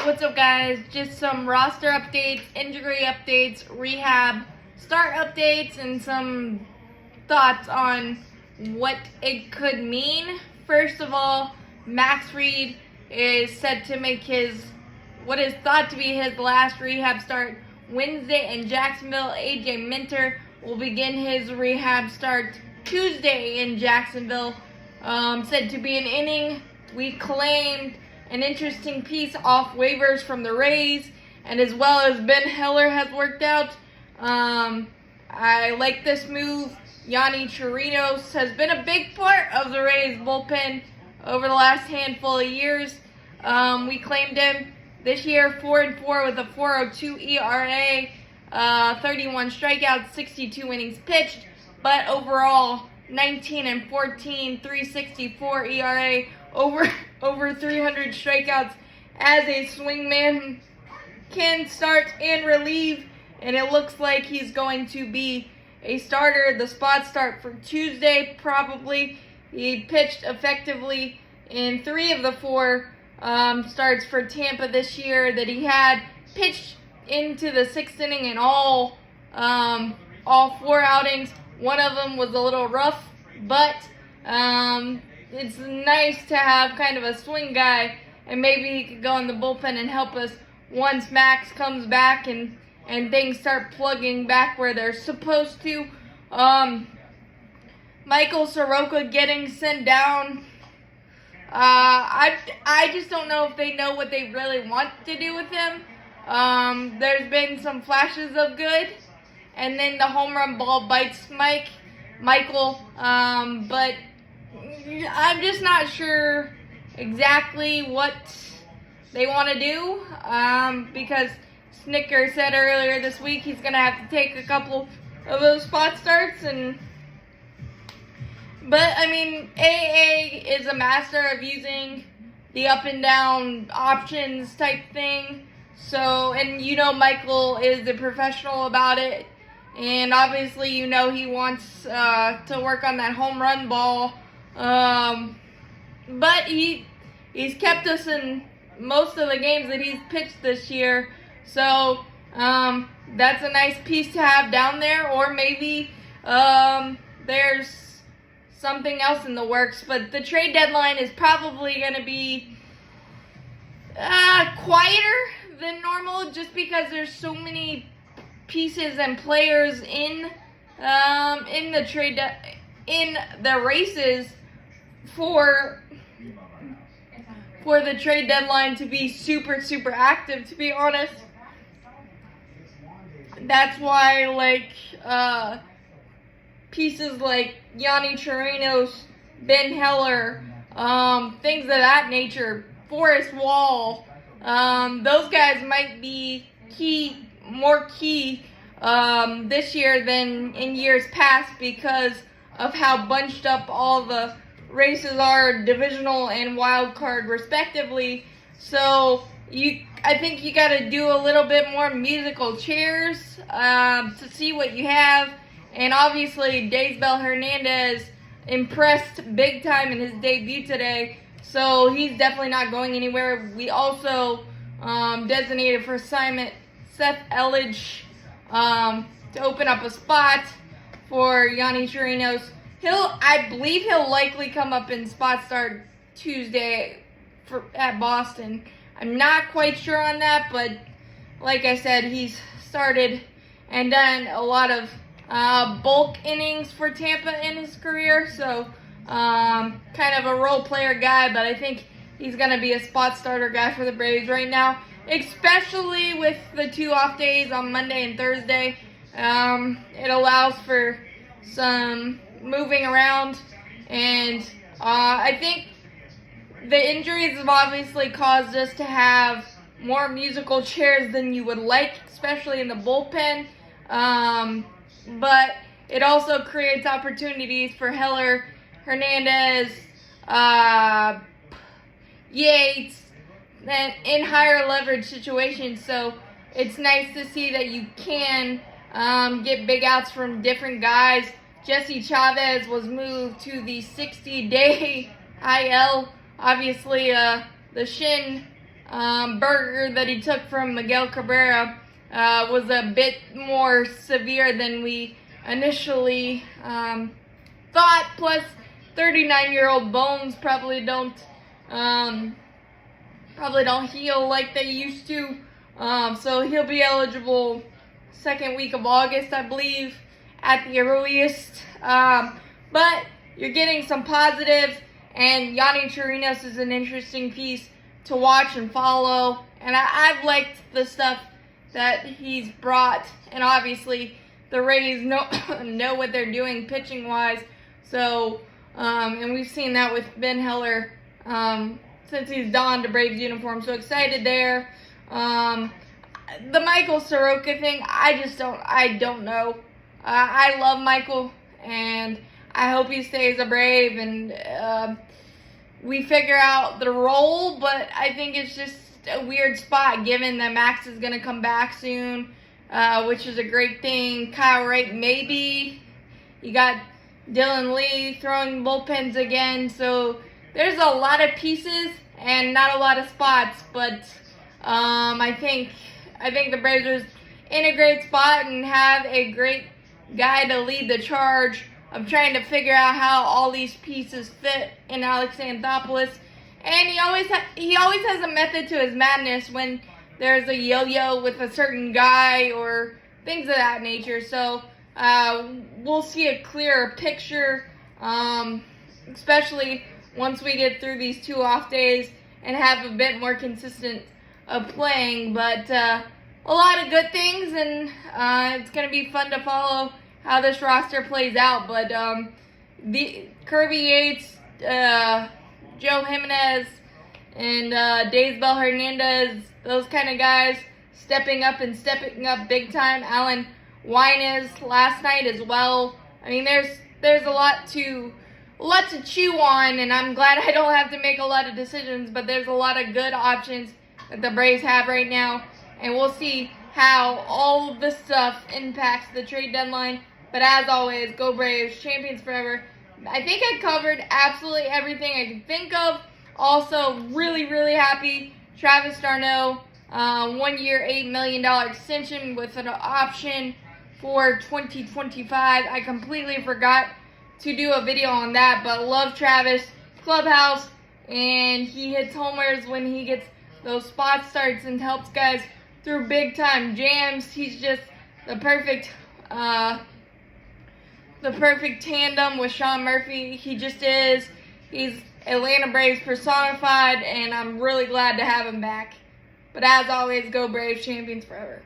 What's up, guys? Just some roster updates, injury updates, rehab start updates, and some thoughts on what it could mean. First of all, Max Freid is set to make what is thought to be his last rehab start Wednesday in Jacksonville. AJ Minter will begin his rehab start Tuesday in Jacksonville. Said to be an inning. We claimed an interesting piece off waivers from the Rays, and as well as Ben Heller has worked out. I like this move. Yanni Chirinos has been a big part of the Rays bullpen over the last handful of years. We claimed him this year, 4-4 with a 4.02 ERA, 31 strikeouts, 62 innings pitched, but overall 19-14, 3.64 ERA, over 300 strikeouts as a swingman, can start and relieve, and it looks like he's going to be a starter. The spot start for Tuesday, probably. He pitched effectively in 3 of the 4 starts for Tampa this year that he had. Pitched into the 6th inning in all 4 outings. One of them was a little rough, but it's nice to have kind of a swing guy, and maybe he could go in the bullpen and help us once Max comes back and things start plugging back where they're supposed to. Michael Soroka getting sent down. I just don't know if they know what they really want to do with him. There's been some flashes of good, and then the home run ball bites Michael, but I'm just not sure exactly what they want to do, because Snicker said earlier this week he's going to have to take a couple of those spot starts. But I mean, AA is a master of using the up and down options type thing. So, and Michael is a professional about it. And obviously, he wants to work on that home run ball. But he's kept us in most of the games that he's pitched this year. So that's a nice piece to have down there. Or maybe there's something else in the works. But the trade deadline is probably going to be quieter than normal, just because there's so many pieces and players in the races for the trade deadline to be super, super active, to be honest. That's why, pieces like Yanni Chirinos, Ben Heller, things of that nature, Forrest Wall, those guys might be more key this year than in years past, because of how bunched up all the races are, divisional and wild card respectively. So I think you got to do a little bit more musical chairs to see what you have. And obviously, Daysbel Hernandez impressed big time in his debut today, so he's definitely not going anywhere. We also designated for assignment Seth Elledge to open up a spot for Yanni Chirinos. I believe he'll likely come up in spot start Tuesday at Boston. I'm not quite sure on that, but like I said, he's started and done a lot of bulk innings for Tampa in his career, so kind of a role player guy, but I think he's going to be a spot starter guy for the Braves right now, especially with the 2 off days on Monday and Thursday. It allows for some moving around, and I think the injuries have obviously caused us to have more musical chairs than you would like, especially in the bullpen, but it also creates opportunities for Heller, Hernandez, Yates, and in higher leverage situations. So it's nice to see that you can get big outs from different guys. Jesse Chavez was moved to the 60-day IL. Obviously, the shin burger that he took from Miguel Cabrera was a bit more severe than we initially thought. Plus, 39-year-old bones probably don't heal like they used to. So he'll be eligible second week of August, I believe, at the earliest. But you're getting some positive, and Yanni Chirinos is an interesting piece to watch and follow. And I've liked the stuff that he's brought, and obviously the Rays know what they're doing pitching wise. So, and we've seen that with Ben Heller since he's donned a Braves uniform. So excited there. The Michael Soroka thing, I don't know. I love Michael, and I hope he stays a Brave, and we figure out the role, but I think it's just a weird spot given that Max is going to come back soon, which is a great thing. Kyle Wright, maybe. You got Dylan Lee throwing bullpens again, so there's a lot of pieces and not a lot of spots, but I think the Braves are in a great spot and have a great guy to lead the charge of trying to figure out how all these pieces fit in Alex Anthopoulos. And he always has a method to his madness when there's a yo-yo with a certain guy or things of that nature. So we'll see a clearer picture, especially once we get through these 2 off days and have a bit more consistent of playing. But a lot of good things, and it's going to be fun to follow how this roster plays out. But the Kirby Yates, Joe Jimenez, and Daysbel Hernandez, those kind of guys stepping up big time. Alan Wynez last night as well. I mean, there's a lot to chew on, and I'm glad I don't have to make a lot of decisions, but there's a lot of good options that the Braves have right now, and we'll see how all of this stuff impacts the trade deadline. But as always, go Braves, champions forever. I think I covered absolutely everything I can think of. Also, really, really happy Travis d'Arnaud, 1 year, $8 million extension with an option for 2025. I completely forgot to do a video on that, but love Travis. Clubhouse, and he hits homers when he gets those spot starts and helps guys through big time jams. He's just the perfect tandem with Sean Murphy. He just is. He's Atlanta Braves personified, and I'm really glad to have him back. But as always, go Braves, champions forever.